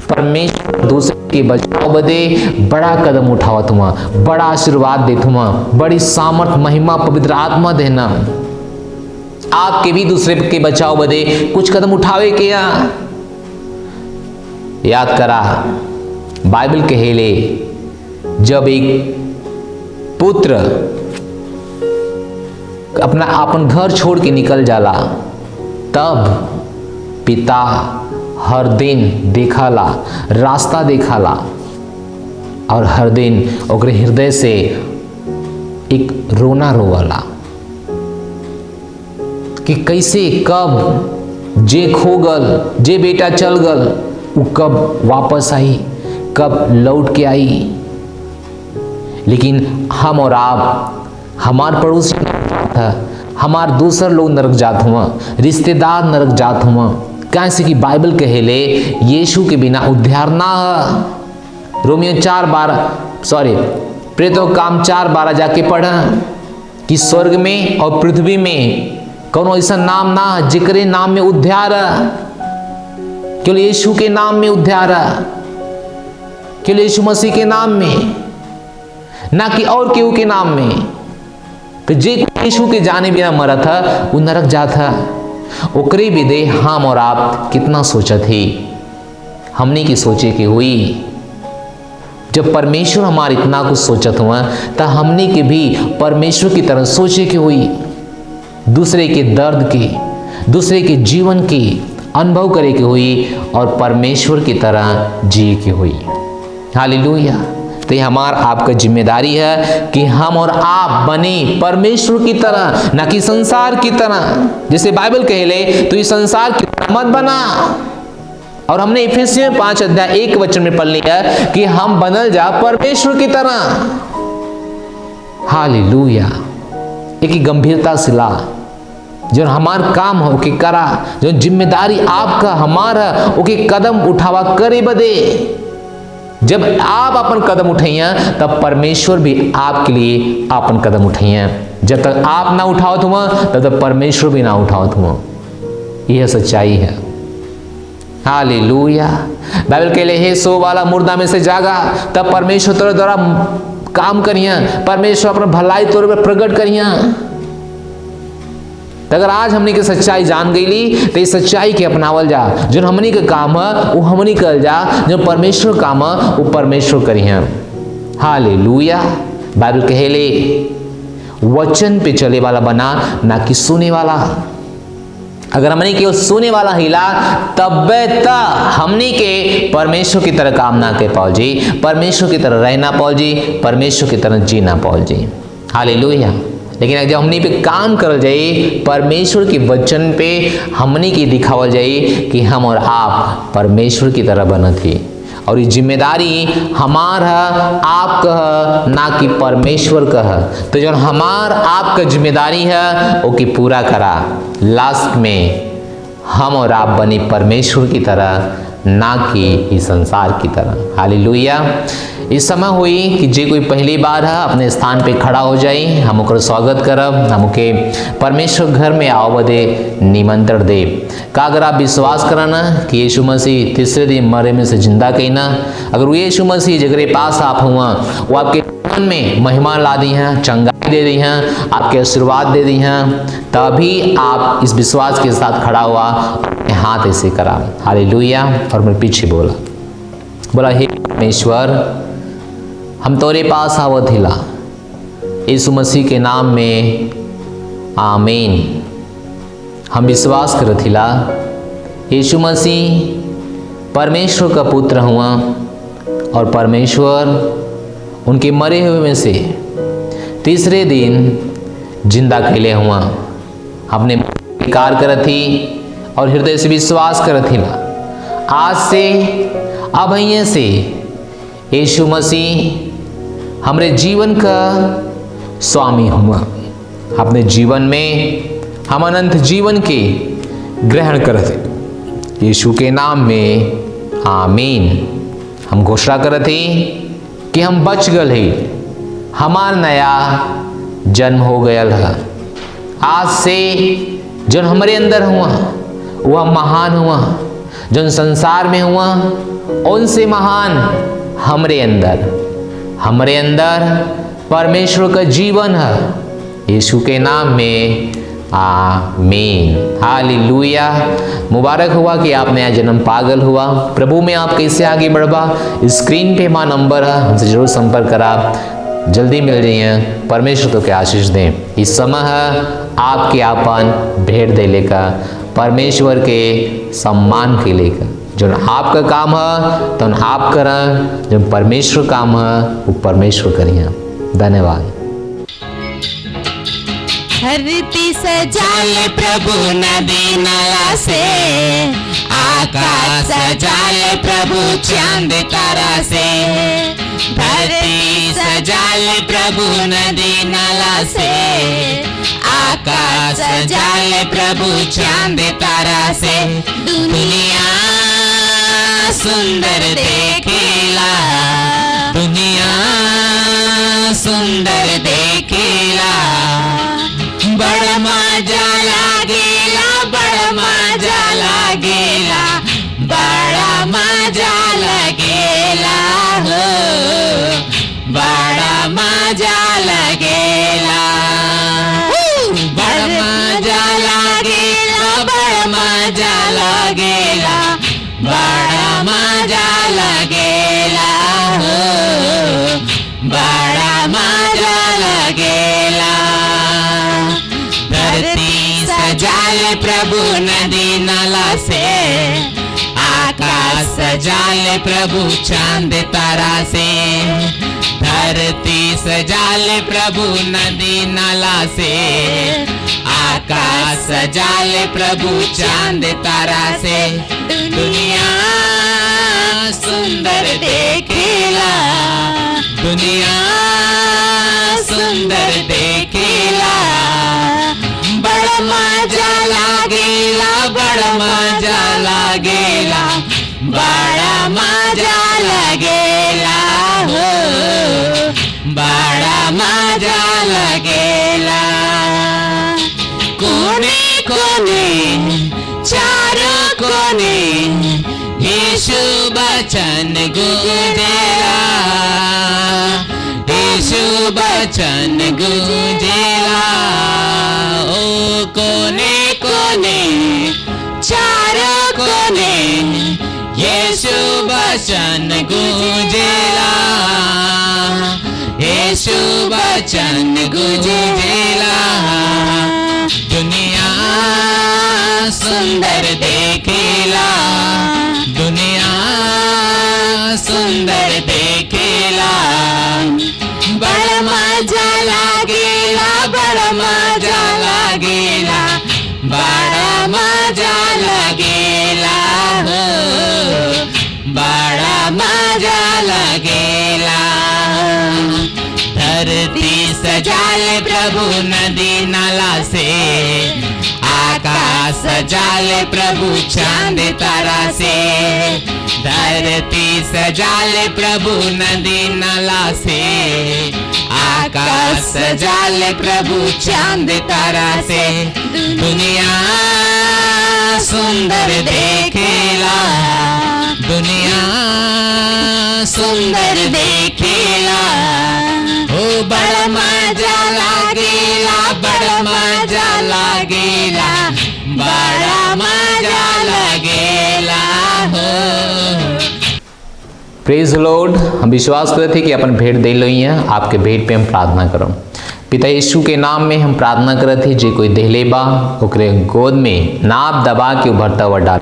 परमेश्वर दूसरे के बचाव बदे बड़ा कदम उठावत हुआ, बड़ा आशीर्वाद देत हुआ, बड़ी सामर्थ, महिमा, पवित्र आत्मा देना। आपके भी दूसरे के बचाव बदे कुछ कदम उठावे के याद करा। बाइबल कहेले जब एक पुत्र अपना अपन घर छोड़ के निकल जाला, तब पिता हर दिन देखाला, रास्ता देखाला, और हर दिन ओकरे हृदय से एक रोना रोवाला कि कैसे, कब जे खो गल, जे बेटा चल गल, वो कब वापस आई, कब लौट के आई। लेकिन हम और आप, हमार पड़ोसी था, हमार दूसर लोग नरक जात हुआ, रिश्तेदार नरक जात हुआ। कैसे कि बाइबल कहेले यीशु के बिना उद्धार ना है। रोमियो 4:12 प्रेरितों काम 4:12 जाके पढ़ा कि स्वर्ग में और पृथ्वी में कौनो ऐसा नाम ना है जिकरे नाम में उद्धार है। केवल यीशु के नाम में उद्धार है, केवल यीशु मसीह के नाम में, ना कि और केहू के नाम में। तो जे यीशु के जाने बिना मरा था वो नरक जाता। ओकरे विदे हम और आप कितना सोचा थे, हमने की सोचे की हुई। जब परमेश्वर हमारे इतना कुछ सोचत हुआ तो हमने के भी परमेश्वर की तरह सोचे की हुई, दूसरे के दर्द के, दूसरे के जीवन के अनुभव करे की हुई और परमेश्वर की तरह जिए की हुई। हालेलुया। तो ये हमारा आपका जिम्मेदारी है कि हम और आप बने परमेश्वर की तरह, ना कि संसार की तरह। जैसे बाइबल कहले तो ये संसार की तरह मत बना। और हमने इफिसियों 5:1 में पढ़ लिया कि हम बनल जा परमेश्वर की तरह। हालेलुया। एक गंभीरता से ला, जो हमार काम हो के करा, जो जिम्मेदारी आपका हमारा ओके कदम उठावा करे बदे। जब आप अपन कदम उठाइए तब परमेश्वर भी आपके लिए अपन कदम उठाइए। जब तक आप ना उठावत हुआ तब तक परमेश्वर भी ना उठावत हुआ। यह सच्चाई है। हालेलुया। बाइबल के लिए हे सो वाला मुर्दा में से जागा, तब परमेश्वर तेरे द्वारा काम करिए, परमेश्वर अपना भलाई तौर पर प्रकट करिए। अगर आज हमने के सच्चाई जान गईली तो इस सच्चाई के अपनावल जा। जो हमनी के काम है वो हमनी कर जा, जो परमेश्वर काम है वो परमेश्वर करिए। हालेलुया। बाइबल कहेले वचन पे चले वाला बना, ना कि सुने वाला। अगर हमने केवल सुने वाला हिला तब तक हमने के परमेश्वर की तरह काम ना कर पाओ जी, परमेश्वर की तरह रहना पाओ जी, परमेश्वर की तरह जीना पाओ जी। हालेलुया। लेकिन जब हमने पे काम करल जाए, परमेश्वर के वचन पे हमने की दिखावल जाए कि हम और आप परमेश्वर की तरह बनत ही। और ये जिम्मेदारी हमारा आपका है, ना कि परमेश्वर का है। तो जो हमार आपका जिम्मेदारी है वो की पूरा करा। लास्ट में हम और आप बने परमेश्वर की तरह, ना कि इस संसार की तरह। हालेलुया। इस समय हुई कि जे कोई पहली बार है अपने स्थान पे खड़ा हो जाए, हम ओकर स्वागत करब, हमके परमेश्वर घर में आओ बदे निमंत्रण दे। का अगर आप विश्वास करना कि यीशु मसीह तीसरे दिन मरे में से जिंदा कहीना, अगर वो यीशु मसीह जगरे पास आप हुआ वो आपके जीवन में महिमा ला दी हैं, चंगाई दे दी हैं, आपके आशीर्वाद दे दी हैं, तभी आप इस विश्वास के साथ खड़ा हुआ, हाथ ऐसे करा हालेलुया और मैं पीछे बोला हे परमेश्वर, हम तोरे पास आवत हिला यीशु मसीह के नाम में, आमीन। हम विश्वास करत हिला यीशु मसीह परमेश्वर का पुत्र हुआ और परमेश्वर उनके मरे हुए में से तीसरे दिन जिंदा कैले हुआ। हमने स्वीकार करत ही और हृदय से विश्वास करत हिला आज से अब यहाँ से यीशु मसीह हमरे जीवन का स्वामी हुआ। अपने जीवन में हम अनंत जीवन के ग्रहण करते यीशु के नाम में, आमीन। हम घोषणा करते कि हम बच गए हैं, हमार नया जन्म हो गया है। आज से जो हमारे अंदर हुआ वह महान हुआ, जो संसार में हुआ उनसे महान हमरे अंदर परमेश्वर का जीवन है। यीशु के नाम में, आमीन, हालेलुया। मुबारक हुआ कि आपने आज जन्म पागल हुआ। प्रभु में आप कैसे आगे बढ़वा, स्क्रीन पे मां नंबर है, हमसे जरूर संपर्क करा, जल्दी मिल जाइए। परमेश्वर तो के आशीष दें। इस समय है आपके आपन भेंट देले का, परमेश्वर के सम्मान के लेकर। जो आपका काम है तो आप करें, जो परमेश्वर काम है वो परमेश्वर करिए। धन्यवाद। धरती सजाले प्रभु नदी नाला से, आकाश सजाले प्रभु चांद तारा से। धरती सजाले प्रभु नदी नाला से, आकाश सजाले प्रभु चांद तारा से। दुनिया सुंदर देखेला, दुनिया सुंदर देखेला। बड़ मजा लागेला, बड़ मजा लागेला, बड़ा मजा लगेला हो, बड़ा मजा लगेला। बड़ मजा लागेला, बड़ मजा लगेला, बड़ा मजा लगेला हो, बड़ा मजा लगेला। धरती सजाले प्रभु नदी नाला से, आकाश सजाले प्रभु चांद तारा से। धरती सजाले प्रभु नदी नाला से, आकाश सजाले प्रभु चांद तारा से। दुनिया सुंदर देखेला, दुनिया सुंदर देखेला। बड़ मजा लागेला, बड़ मजा लागेला, बड़ा मजा लगेला हो, बड़ा मजा लगेला। कोने कोने चारों कोने यीशु वचन गूंजेला, यीशु वचन गूंजेला। ओ कोने कोने चारों कोने यीशु वचन गूंजेला, यीशु वचन गूंजेला। दुनिया सुंदर देखेला, दुनिया सुंदर देखेला। बड़ मजा लागेला, बड़ मजा लागेला, बड़ा मजा लगेला हो, बड़ा मजा लगेला। धरती सजाले प्रभु नदी नाला से, आकाश सजाले प्रभु चांद तारा से, धरती सजाले प्रभु नदी नाला से, आकाश सजाले प्रभु चांद तारा से, दुनिया सुंदर देखेला, दुनिया सुंदर देखेला, ओ बड़ा मजा लागेला, बड़ा मजा लागेला, बड़ा मजा लगेला हो। Praise Lord. हम विश्वास करते थे कि अपन भेंट दे लो हैं, आपके भेंट पे हम प्रार्थना करो। पिता यीशु के नाम में हम प्रार्थना करते थे, जे कोई देहले बा ओकरे गोद में नाप दबा के उभरता हुआ डाल,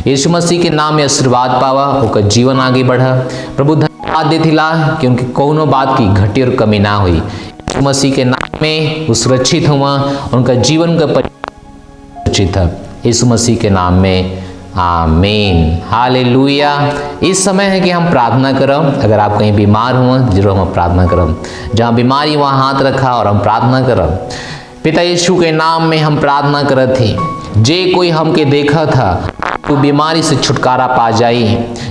यीशु मसीह के नाम में आशीर्वाद पावा, ओकर जीवन आगे बढ़ा। प्रभु धन्यवाद देथिला कि उनकी कोनो बात की घटी और कमी ना हुई। यीशु मसीह के नाम में वो सुरक्षित हुआ, उनका जीवन का सुरक्षित है, यीशु मसीह के नाम में आमीन। हालेलुया। इस समय है कि हम प्रार्थना करम। अगर आप कहीं बीमार हुआ जरूर हम प्रार्थना करम, जहाँ बीमारी वहाँ हाथ रखा और हम प्रार्थना करम। पिता यीशु के नाम में हम प्रार्थना करत थे, जे कोई हमके देखा था तो बीमारी से छुटकारा पा जाई,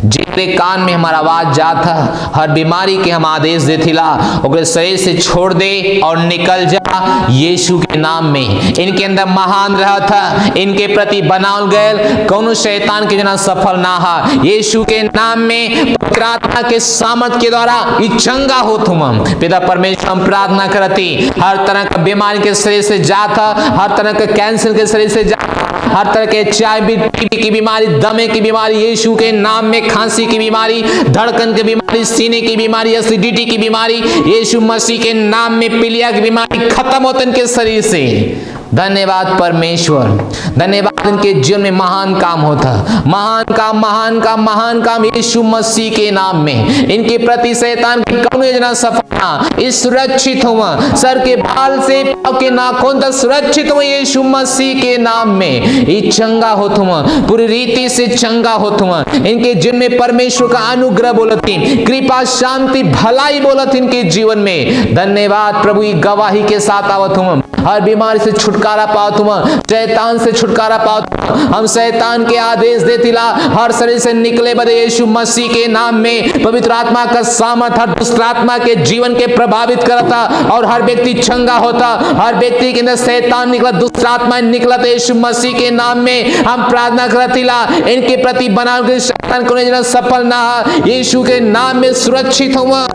जेरे कान में हमारा आवाज जा था, हर बीमारी के हम आदेश देथिला ओकरे शरीर से छोड़ दे और निकल जा यीशु के नाम में। इनके अंदर महान रहा था, इनके प्रति बनावल गए कौनो शैतान के जना सफल ना हा। यीशु के नाम में पवित्र आत्मा के सामर्थ के द्वारा ई चंगा हो तुम। पिता परमेश्वर हम प्रार्थना करती, हर तरह का बीमारी के शरीर से जा था, हर तरह के कैंसर के शरीर से जा, हर तरह के टीबी की बीमारी, दमे की बीमारी, यीशु के नाम में खांसी की बीमारी, धड़कन की बीमारी, सीने की बीमारी, एसिडिटी की बीमारी, यीशु मसीह के नाम में पीलिया की बीमारी खत्म होते इनके शरीर से। धन्यवाद परमेश्वर, धन्यवाद। इनके जीवन में महान काम होता, महान काम, महान काम, महान काम यीशु मसीह के नाम में। इनके प्रति शैतान की कौनो योजना सफल ना, इस सुरक्षित हुआ, सर के बाल से पांव के नाखून तक सुरक्षित हुआ यीशु मसीह के नाम में। ये चंगा हो तुम, पूरी रीति से चंगा हो तुम। इनके जीवन में परमेश्वर का अनुग्रह बोलती, कृपा, शांति, भलाई बोलत इनके जीवन में। धन्यवाद प्रभु, गवाही के साथ आवत तुम, हर बीमारी से छुटकारा पाओ तुम, शैतान से छुटकारा पाओ तुम। हम शैतान के आदेश देतिला, हर शरीर से निकले बदे यीशु मसीह के नाम में पवित्र आत्मा का सामर्थ हर दुष्ट आत्मा के जीवन के प्रभावित करता और हर व्यक्ति चंगा होता। हर व्यक्ति के अंदर शैतान निकला, दुष्ट आत्मा निकला, यीशु मसीह के नाम में हम प्रार्थना करतिला। इनके प्रति बना शैतान को नहीं सफल ना, यीशु के नाम में सुरक्षित हुआ।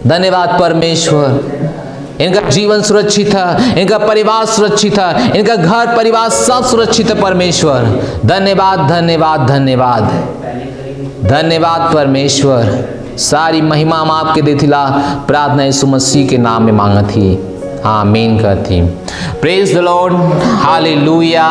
धन्यवाद परमेश्वर, इनका जीवन सुरक्षित है, इनका परिवार सुरक्षित है, इनका घर परिवार सब सुरक्षित है परमेश्वर। धन्यवाद, धन्यवाद, धन्यवाद, धन्यवाद परमेश्वर। सारी महिमा हम आपके देथिला, प्रार्थना यीशु मसीह के नाम में मांगत ही, आमीन कहती। Praise the Lord, hallelujah.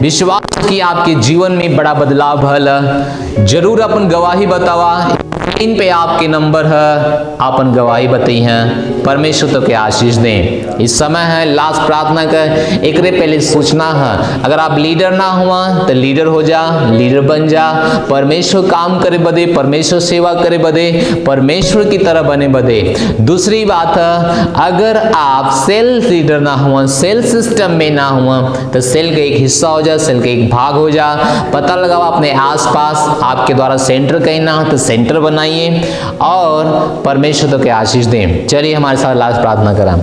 विश्वास की आपके जीवन में बड़ा बदलाव भल, जरूर अपन गवाही बतावा। इन पे आपके नंबर है, अपन गवाही बताई हैं, परमेश्वर तो के आशीष दें। इस समय है लास्ट प्रार्थना का, एक पहले सूचना है, अगर आप लीडर ना हुआ तो लीडर हो जा, लीडर बन जा। परमेश्वर काम करे बदे, परमेश्वर सेवा करे बदे, परमेश्वर की तरह बने बदे। दूसरी बात है, अगर आप सेल लीडर ना हुआ, सेल सिस्टम में ना हुआ तो सेल का एक हिस्सा हो जा, सेल का एक भाग हो जा। पता लगाओ अपने आसपास, आपके द्वारा सेंटर कहीं ना हो तो सेंटर बनाइए और परमेश्वर तो के आशीष दें। चलिए हमारे साथ लास्ट प्रार्थना करें।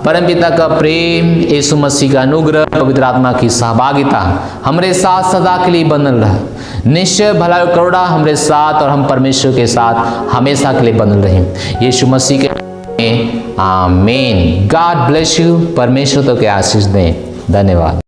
परमपिता का प्रेम, यीशु मसीह का अनुग्रह, पवित्र आत्मा की सहभागिता हमरे साथ सदा के लिए बनल रहा। निश्चय भला और करुणा हमरे साथ और हम परमेश्वर के साथ हमेशा के लिए बनल रहे, यीशु मसीह के आमीन। God bless you. परमेश्वर तो के आशीष दें। धन्यवाद।